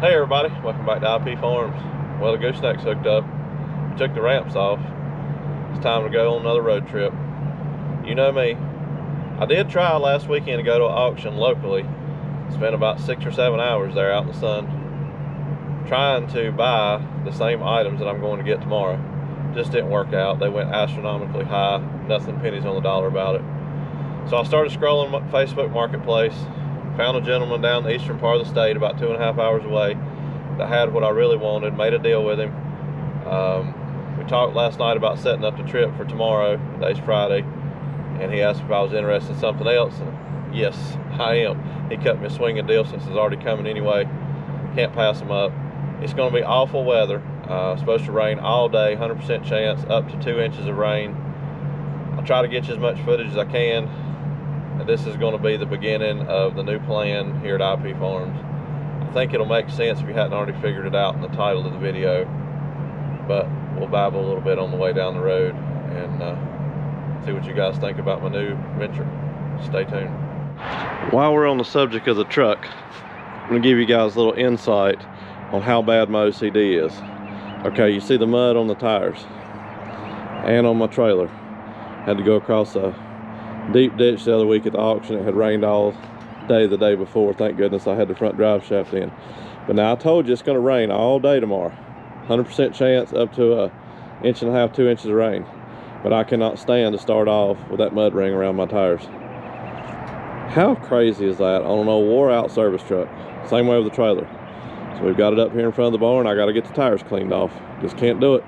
Hey everybody, welcome back to IP Farms. Well, the gooseneck's hooked up. We took the ramps off. It's time to go on another road trip. You know me. I did try last weekend to go to an auction locally. Spent about 6 or 7 hours there out in the sun trying to buy the same items that I'm going to get tomorrow. Just didn't work out. They went astronomically high. Nothing pennies on the dollar about it. So I started scrolling Facebook Marketplace. Found a gentleman down the eastern part of the state, about 2.5 hours away, that had what I really wanted. Made a deal with him. We talked last night about setting up the trip for tomorrow. Today's Friday, and he asked if I was interested in something else. And yes, I am. He cut me a swinging deal since it's already coming anyway. Can't pass him up. It's going to be awful weather. Supposed to rain all day, 100% chance, up to 2 inches of rain. I'll try to get you as much footage as I can. And this is going to be the beginning of the new plan here at IP Farms. I think it'll make sense if you hadn't already figured it out in the title of the video. But we'll babble a little bit on the way down the road and see what you guys think about my new venture. Stay tuned. While we're on the subject of the truck, I'm going to give you guys a little insight on how bad my OCD is. Okay, you see the mud on the tires and on my trailer. Had to go across a deep ditch the other week at the auction. It had rained all day the day before. Thank goodness I had the front drive shaft in. But now I told you it's going to rain all day tomorrow. 100% chance up to 1.5 inches, 2 inches of rain. But I cannot stand to start off with that mud ring around my tires. How crazy is that on an old wore out service truck? Same way with the trailer. So we've got it up here in front of the barn. I got to get the tires cleaned off. Just can't do it.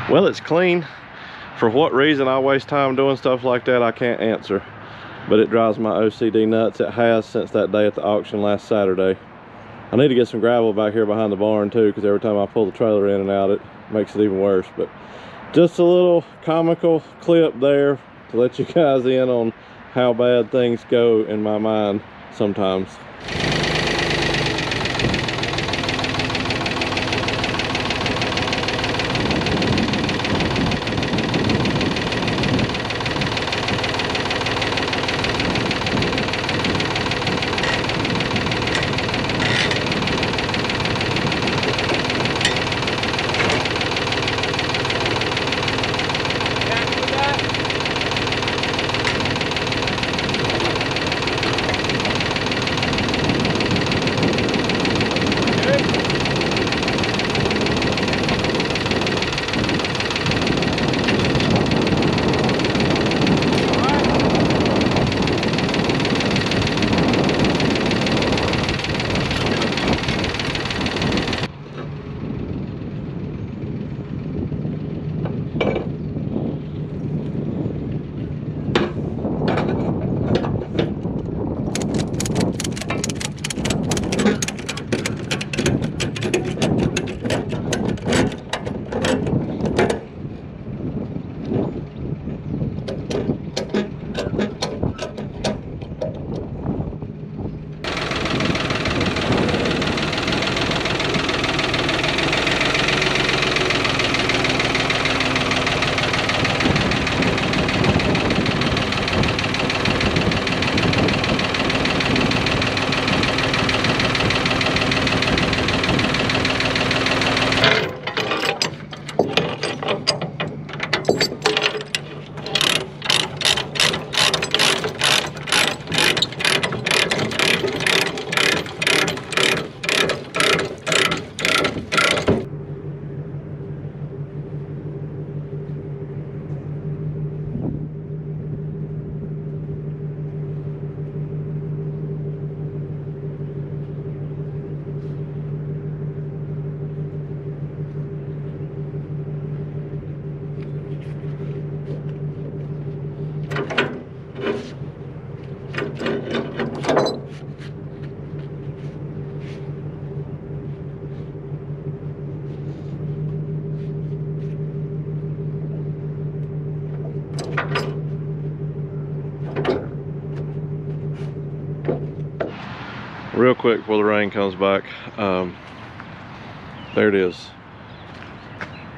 Well, it's clean. For what reason I waste time doing stuff like that, I can't answer. But it drives my OCD nuts. It has since that day at the auction last Saturday. I need to get some gravel back here behind the barn too, because every time I pull the trailer in and out, it makes it even worse. But just a little comical clip there to let you guys in on how bad things go in my mind sometimes. Real quick before the rain comes back, there it is.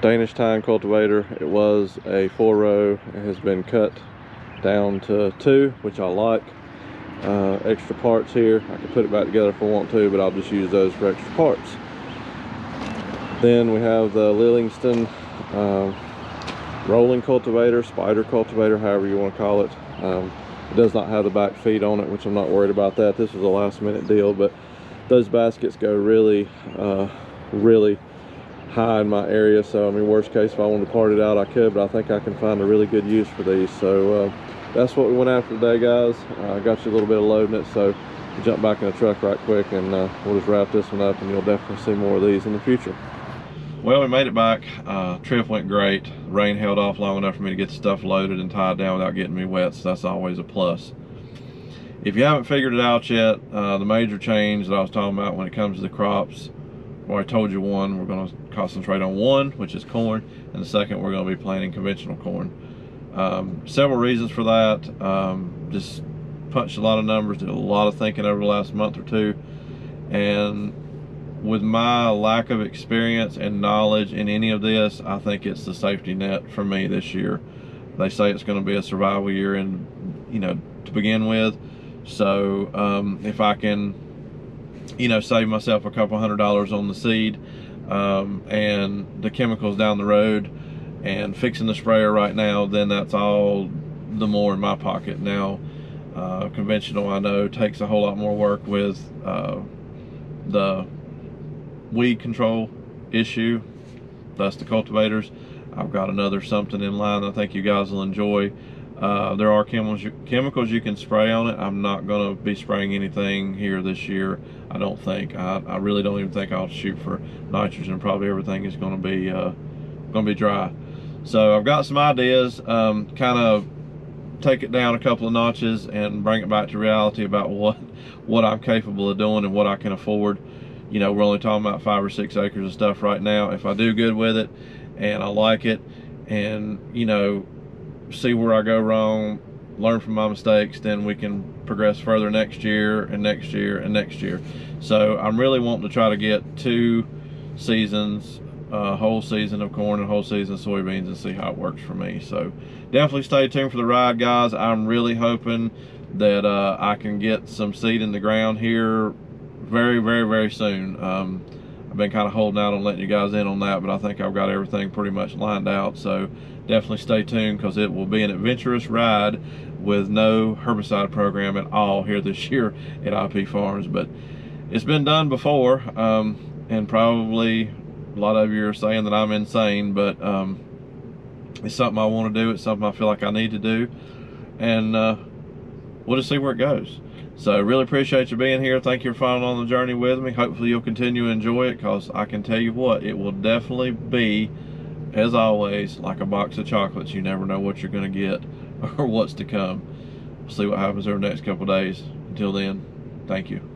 Danish time cultivator. It was a 4-row. It has been cut down to 2, which I like. Extra parts here. I can put it back together if I want to, but I'll just use those for extra parts. Then we have the lilliston rolling cultivator, spider cultivator, however you want to call it. It does not have the back feet on it, which I'm not worried about that. This was a last minute deal, but those baskets go really high in my area. So I mean, worst case, if I wanted to part it out, I could, but I think I can find a really good use for these. So that's what we went after today, guys. I got you a little bit of loading it, so jump back in the truck right quick, and we'll just wrap this one up, and you'll definitely see more of these in the future. Well, we made it back. Trip went great. Rain held off long enough for me to get the stuff loaded and tied down without getting me wet, so that's always a plus. If you haven't figured it out yet, the major change that I was talking about when it comes to the crops, well, I told you one, we're going to concentrate on one, which is corn, and the second, we're going to be planting conventional corn. Several reasons for that. Just punched a lot of numbers, did a lot of thinking over the last month or two, and with my lack of experience and knowledge in any of this, I think it's the safety net for me this year. They say it's going to be a survival year, and to begin with. So if I can, save myself a couple $100 on the seed and the chemicals down the road and fixing the sprayer right now, then that's all the more in my pocket. Now, conventional, I know, takes a whole lot more work with the weed control issue, thus the cultivators. I've got another something in line that I think you guys will enjoy. There are chemicals you can spray on it. I'm not going to be spraying anything here this year, I don't think. I really don't even think I'll shoot for nitrogen. Probably everything is going to be dry. So I've got some ideas, kind of take it down a couple of notches and bring it back to reality about what I'm capable of doing and what I can afford. We're only talking about 5 or 6 acres of stuff right now. If I do good with it and I like it, and see where I go wrong, learn from my mistakes, then we can progress further next year and next year and next year. So I'm really wanting to try to get 2 seasons, a whole season of corn and a whole season of soybeans, and see how it works for me. So definitely stay tuned for the ride, guys. I'm really hoping that I can get some seed in the ground here very soon. I've been kind of holding out on letting you guys in on that, but I think I've got everything pretty much lined out. So definitely stay tuned, because it will be an adventurous ride with no herbicide program at all here this year at IP Farms. But it's been done before, and probably a lot of you are saying that I'm insane, but it's something I want to do. It's something I feel like I need to do, and we'll just see where it goes. So really appreciate you being here. Thank you for following on the journey with me. Hopefully you'll continue to enjoy it, because I can tell you what, it will definitely be, as always, like a box of chocolates. You never know what you're going to get or what's to come. We'll see what happens over the next couple of days. Until then, thank you.